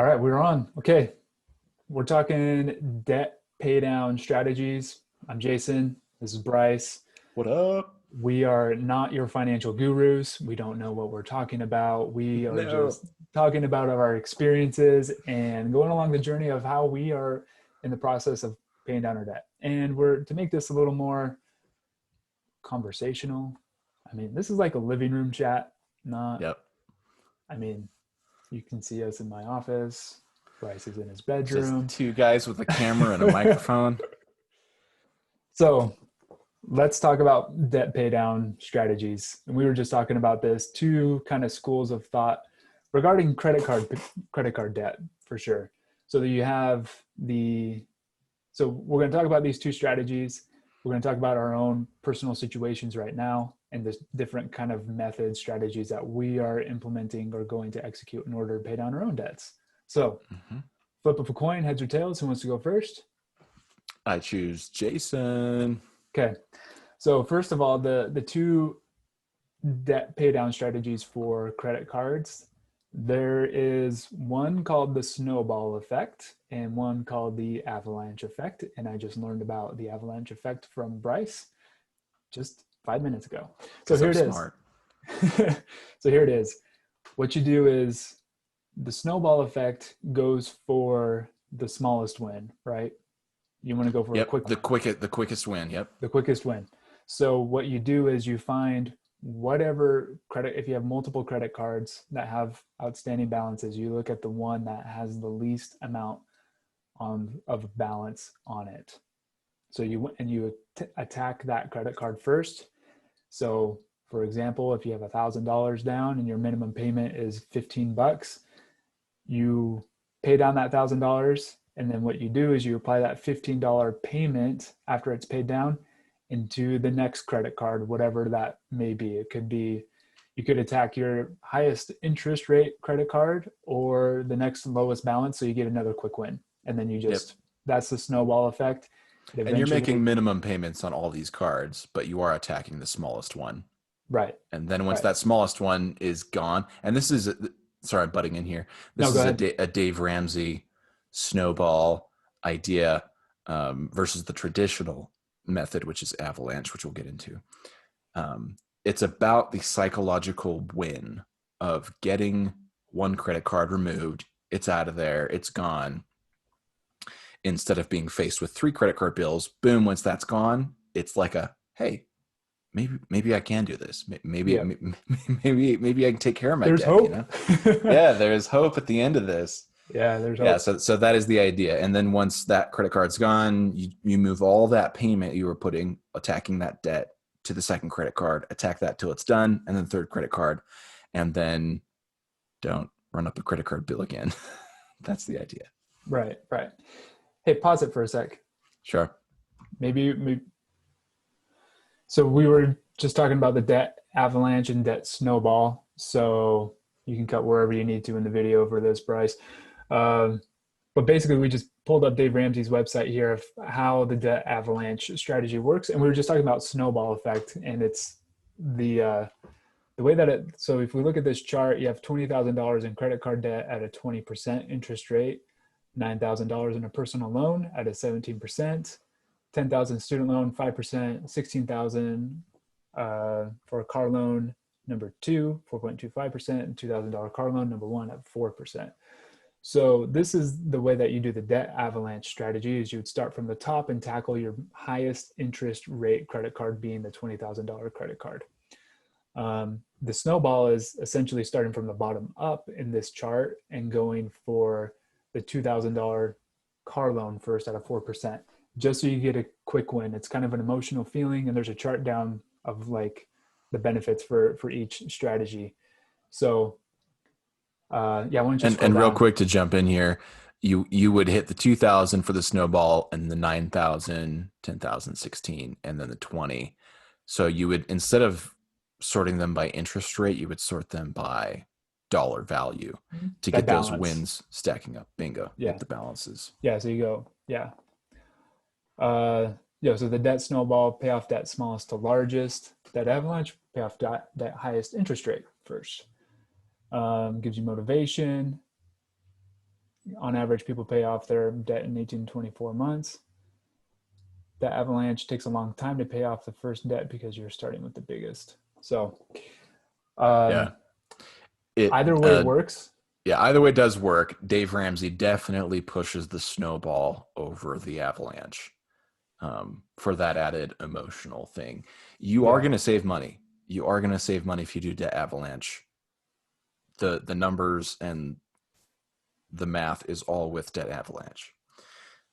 All right, we're on. Okay, we're talking debt pay down strategies. I'm Jason. This is Bryce. What up? We are not your financial gurus. We don't know what we're talking about. We are No. just talking about our experiences and going along the journey of how we are in the process of paying down our debt. And we're to make this a little more conversational. I mean, this is like a living room chat, not, Yep. I mean, you can see us in my office. Bryce is in his Just bedroom. two guys with a camera and a microphone. So let's talk about debt pay down strategies. And we were just talking about this, two kind of schools of thought regarding credit card debt for sure. So that you have so we're going to talk about these two strategies. We're going to talk about our own personal situations right now and the different kind of methods, strategies that we are implementing or going to execute in order to pay down our own debts. So flip of a coin, heads or tails, who wants to go first? I choose Jason. Okay. So first of all, the two debt pay down strategies for credit cards, there is one called the snowball effect and one called the avalanche effect. And I just learned about the avalanche effect from Bryce just 5 minutes ago. So here I'm it is. smart. So here it is. What you do is the snowball effect goes for the smallest win, right? You want to go for a quick the quickest win. Yep. the quickest win. So what you do is you find whatever credit, if you have multiple credit cards that have outstanding balances, you look at the one that has the least amount of balance on it. So you attack that credit card first. So for example, if you have $1,000 down and your minimum payment is $15, you pay down that $1,000. And then what you do is you apply that $15 payment after it's paid down into the next credit card, whatever that may be. It could be, you could attack your highest interest rate credit card or the next lowest balance. So you get another quick win. And then that's the snowball effect. And you're making minimum payments on all these cards, but you are attacking the smallest one. Right. And then once that smallest one is gone, and this is, sorry, I'm butting in here. This is a Dave Ramsey snowball idea versus the traditional method, which is Avalanche, which we'll get into. It's about the psychological win of getting one credit card removed. It's out of there. It's gone. Instead of being faced with 3 credit card bills, boom, once that's gone, it's like hey, maybe I can do this. Maybe I can take care of my debt. Hope. You know? Yeah, there's hope at the end of this. Yeah, there's hope. Yeah, so that is the idea. And then once that credit card's gone, you move all that payment you were attacking that debt to the second credit card, attack that till it's done, and then third credit card, and then don't run up a credit card bill again. That's the idea. Right. Hey, pause it for a sec. Sure. Maybe. So we were just talking about the debt avalanche and debt snowball. So you can cut wherever you need to in the video for this, Bryce. But basically, we just pulled up Dave Ramsey's website here of how the debt avalanche strategy works. And we were just talking about snowball effect. And it's the way that so if we look at this chart, you have $20,000 in credit card debt at a 20% interest rate, $9,000 in a personal loan at a 17%, $10,000 student loan, 5%, $16,000 for a car loan, number 2, 4.25%, and $2,000 car loan, number 1 at 4%. So this is the way that you do the debt avalanche strategy is you would start from the top and tackle your highest interest rate credit card being the $20,000 credit card. The snowball is essentially starting from the bottom up in this chart and going for the $2,000 car loan first at a 4%, just so you get a quick win. It's kind of an emotional feeling, and there's a chart down of like the benefits for each strategy. So why don't you and real quick to jump in here, you would hit the 2,000 for the snowball and the 9,000, 10,000, 16, and then the 20. So you would, instead of sorting them by interest rate, you would sort them by dollar value to get those wins stacking up. Bingo. Yeah. With the balances. Yeah. So you go, yeah. So the debt snowball, pay off debt smallest to largest. Debt avalanche, pay off debt highest interest rate first. Gives you motivation. On average, people pay off their debt in 18 to 24 months. The Avalanche takes a long time to pay off the first debt because you're starting with the biggest. So Yeah. It either way works. Yeah, either way does work. Dave Ramsey definitely pushes the Snowball over the Avalanche for that added emotional thing. You are going to save money. You are going to save money if you do debt Avalanche. The numbers and the math is all with debt Avalanche.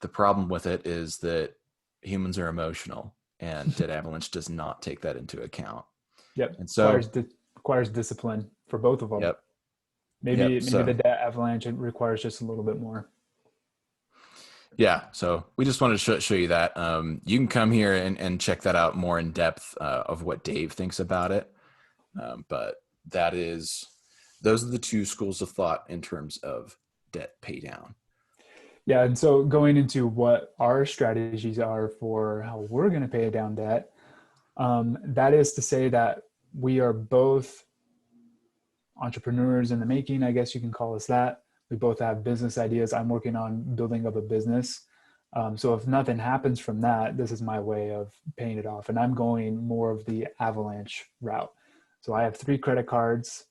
The problem with it is that humans are emotional, and debt Avalanche does not take that into account. Yep. And so requires discipline for both of them. Yep. Maybe the debt Avalanche requires just a little bit more. Yeah, so we just wanted to show you that. You can come here and check that out more in depth of what Dave thinks about it. But those are the two schools of thought in terms of debt pay down. Yeah, and so going into what our strategies are for how we're going to pay down debt, that is to say that we are both entrepreneurs in the making, I guess you can call us that. We both have business ideas. I'm working on building up a business. So if nothing happens from that, this is my way of paying it off. And I'm going more of the Avalanche route. So I have 3 credit cards.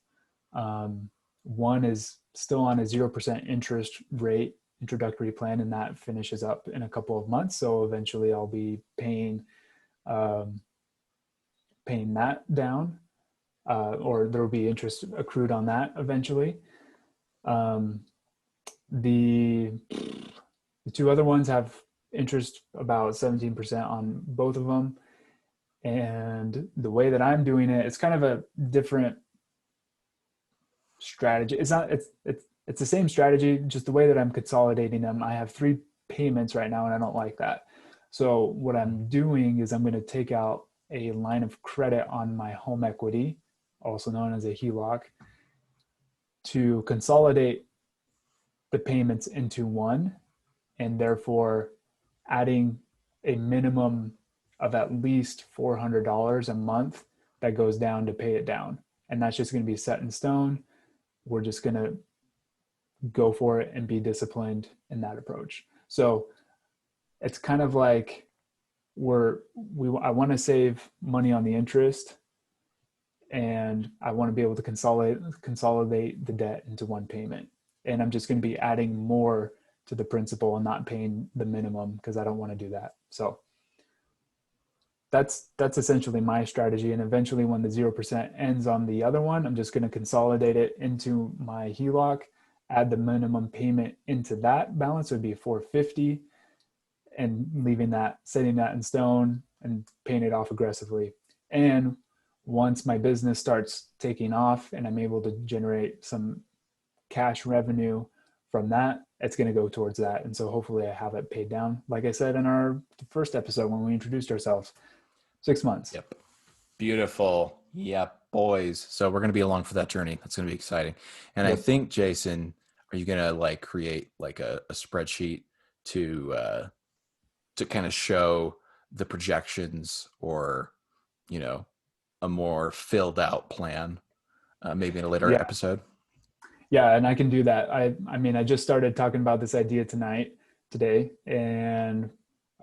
One is still on a 0% interest rate introductory plan, and that finishes up in a couple of months. So eventually I'll be paying that down, or there will be interest accrued on that eventually. The 2 other ones have interest about 17% on both of them. And the way that I'm doing it, it's kind of a different strategy. It's the same strategy, just the way that I'm consolidating them. I have 3 payments right now, and I don't like that. So what I'm doing is I'm going to take out a line of credit on my home equity, also known as a HELOC, to consolidate the payments into one, and therefore adding a minimum of at least $400 a month that goes down to pay it down. And that's just going to be set in stone. We're just going to go for it and be disciplined in that approach. So it's kind of like I want to save money on the interest, and I want to be able to consolidate the debt into one payment. And I'm just going to be adding more to the principal and not paying the minimum because I don't want to do that. So that's essentially my strategy. And eventually when the 0% ends on the other one, I'm just going to consolidate it into my HELOC, add the minimum payment into that balance. It would be $450, and setting that in stone and paying it off aggressively. And once my business starts taking off and I'm able to generate some cash revenue from that, it's going to go towards that. And so hopefully I have it paid down, like I said in our first episode when we introduced ourselves, 6 months. Yep. Beautiful. Yep, boys. So we're going to be along for that journey. That's going to be exciting. And yep. I think, Jason, are you going to create a spreadsheet to kind of show the projections, or, a more filled out plan, maybe in a later episode? Yeah, and I can do that. I mean, I just started talking about this idea today, and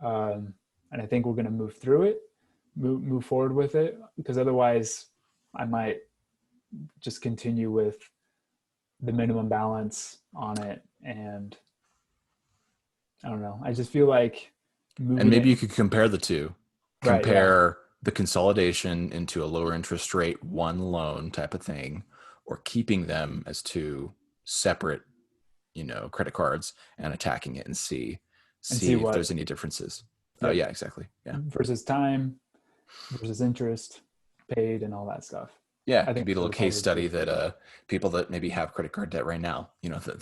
I think we're going to move through it, move forward with it, because otherwise I might just continue with the minimum balance on it. And I don't know. I just feel like and maybe you could compare the two, the consolidation into a lower interest rate, one loan type of thing, or keeping them as 2 separate, credit cards and attacking it and see if there's any differences. Oh yeah, exactly. Yeah. Versus time versus interest paid and all that stuff. Yeah. It could be a little case study that people that maybe have credit card debt right now, that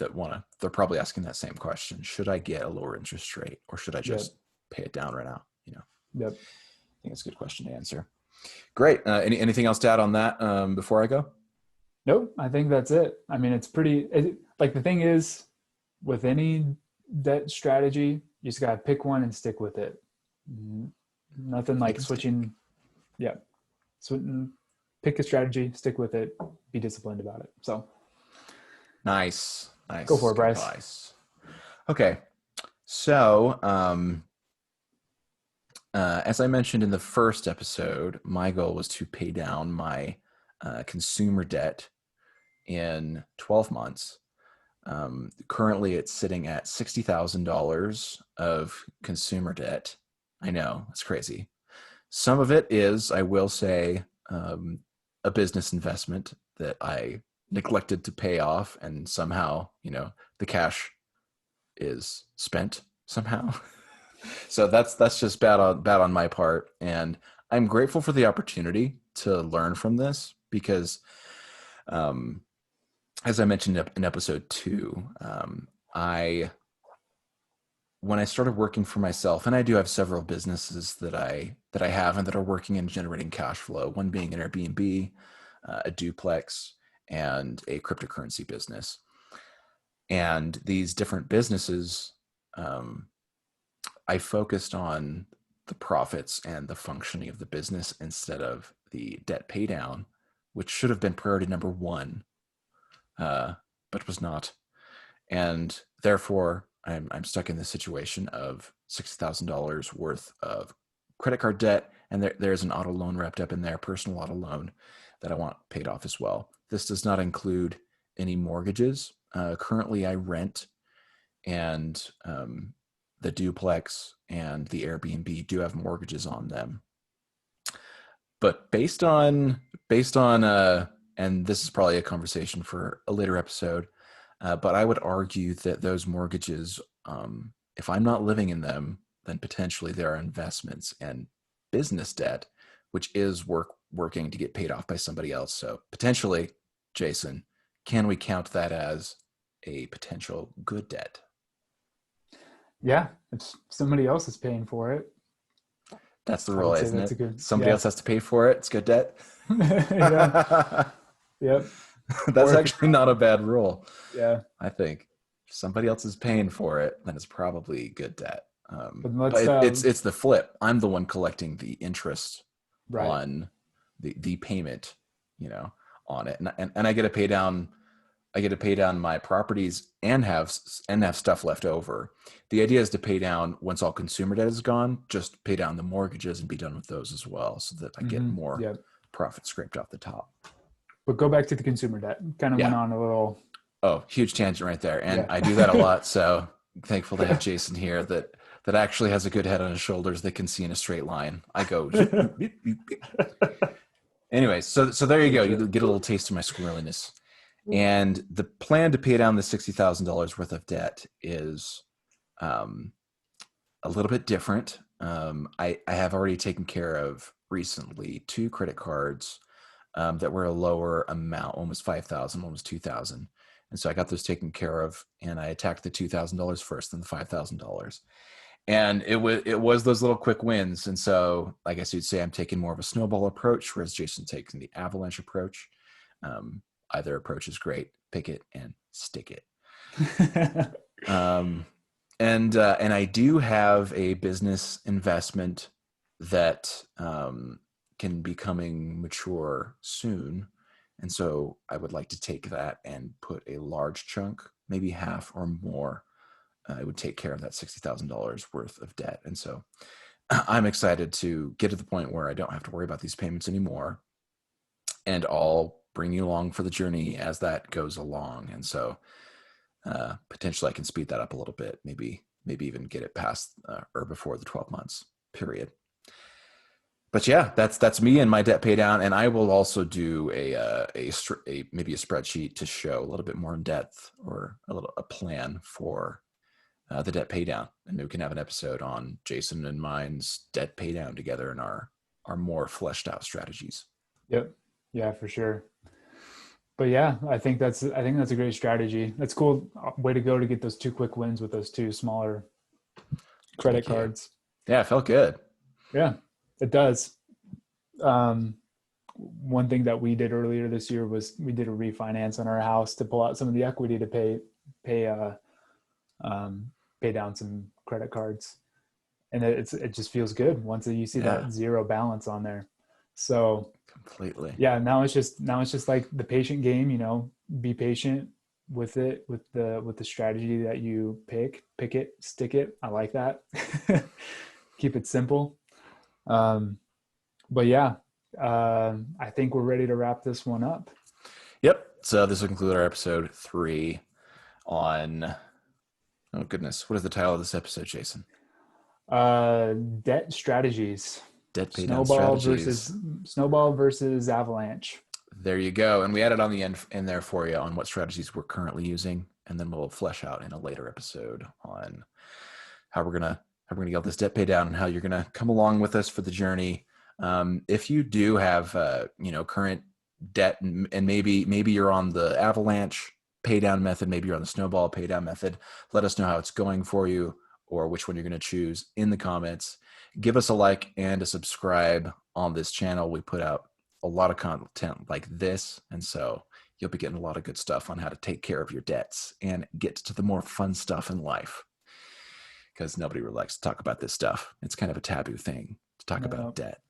they're probably asking that same question. Should I get a lower interest rate, or should I just pay it down right now? Yep. I think it's a good question to answer. Great. Anything else to add on that before I go? Nope, I think that's it. I mean, the thing is, with any debt strategy, you just got to pick one and stick with it. Nothing like switching. Yeah. Pick a strategy, stick with it, be disciplined about it. So nice. Go for it, Bryce. Advice. Okay. So, as I mentioned in the first episode, my goal was to pay down my consumer debt in 12 months. Currently, it's sitting at $60,000 of consumer debt. I know, it's crazy. Some of it is, I will say, a business investment that I neglected to pay off, and somehow, the cash is spent somehow. So that's just bad on my part, and I'm grateful for the opportunity to learn from this because, um, as I mentioned in episode 2, I when I started working for myself, and I do have several businesses that I have and that are working and generating cash flow. One being an Airbnb, a duplex, and a cryptocurrency business. And these different businesses, um, I focused on the profits and the functioning of the business instead of the debt pay down, which should have been priority number one, but was not. And therefore, I'm stuck in this situation of $60,000 worth of credit card debt, and there's an auto loan wrapped up in there, personal auto loan that I want paid off as well. This does not include any mortgages. Currently, I rent, and the duplex and the Airbnb do have mortgages on them. But based on and this is probably a conversation for a later episode, but I would argue that those mortgages, if I'm not living in them, then potentially there are investments and business debt, which is working to get paid off by somebody else. So potentially, Jason, can we count that as a potential good debt? Yeah, if somebody else is paying for it, That's the I rule, would say isn't that's it? a good, Somebody yeah. else has to pay for it. It's good debt. Yeah, yep. That's Or if actually not a bad rule. yeah, I think if somebody else is paying for it, then it's probably good debt. but But let's it's the flip. I'm the one collecting the interest right. on the payment, you know, on it, and I get to pay down. I get to pay down my properties and have stuff left over. The idea is to pay down once all consumer debt is gone. Just pay down the mortgages and be done with those as well, so that I get more Yep. profit scraped off the top. But go back to the consumer debt. Kind of went Yeah. on a little. Oh, huge tangent right there. And Yeah. I do that a lot. So thankful to have Jason here that actually has a good head on his shoulders that can see in a straight line. I go. Anyway, so there you For go. sure. You get a little taste of my squirreliness. And the plan to pay down the $60,000 worth of debt is um, a little bit different. I have already taken care of recently 2 credit cards that were a lower amount. One was 5,000, one was 2,000, and so I got those taken care of. And I attacked the $2,000 first, then the $5,000. And it was those little quick wins. And so, I guess you'd say I'm taking more of a snowball approach, whereas Jason takes the avalanche approach. Um, Either approach is great. Pick it and stick it. Um, and I do have a business investment that can be coming mature soon, and so I would like to take that and put a large chunk, maybe half or more. It would take care of that $60,000 worth of debt, and so I'm excited to get to the point where I don't have to worry about these payments anymore, and I'll bring you along for the journey as that goes along. And so potentially I can speed that up a little bit, maybe even get it past or before the 12 months period. But yeah, that's me and my debt pay down. And I will also do a maybe a spreadsheet to show a little bit more in depth, or a plan for the debt pay down. And we can have an episode on Jason and mine's debt pay down together and our more fleshed out strategies. Yep. Yeah, for sure. But yeah, I think that's a great strategy. That's cool. Way to go to get those 2 quick wins with those 2 smaller credit Thank you. cards. Yeah, it felt good. Yeah, it does. Um, One thing that we did earlier this year was we did a refinance on our house to pull out some of the equity to pay um, pay down some credit cards, and it just feels good once you see Yeah, that zero balance on there. So completely. yeah, now it's just like the patient game. Be patient, with it, with the strategy that you pick it, stick it. I like that. Keep it simple. Um, but yeah, I think we're ready to wrap this one up. Yep. So this will conclude our episode 3 on, oh goodness, what is the title of this episode, Jason? Debt strategies. Debt pay down Snowball strategies. versus Snowball versus Avalanche. There you go. And we added on the end in there for you on what strategies we're currently using, and then we'll flesh out in a later episode on how we're gonna get this debt pay down and how you're gonna come along with us for the journey. If you do have current debt and maybe you're on the Avalanche pay down method, maybe you're on the Snowball pay down method, let us know how it's going for you or which one you're going to choose in the comments. Give us a like and a subscribe on this channel. We put out a lot of content like this, and so you'll be getting a lot of good stuff on how to take care of your debts and get to the more fun stuff in life, because nobody really likes to talk about this stuff. It's kind of a taboo thing to talk about debt,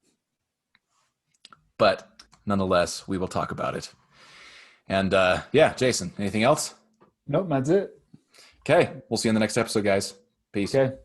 but nonetheless, we will talk about it. And yeah, Jason, anything else? Nope, that's it. Okay, we'll see you in the next episode, guys. Peace. Okay.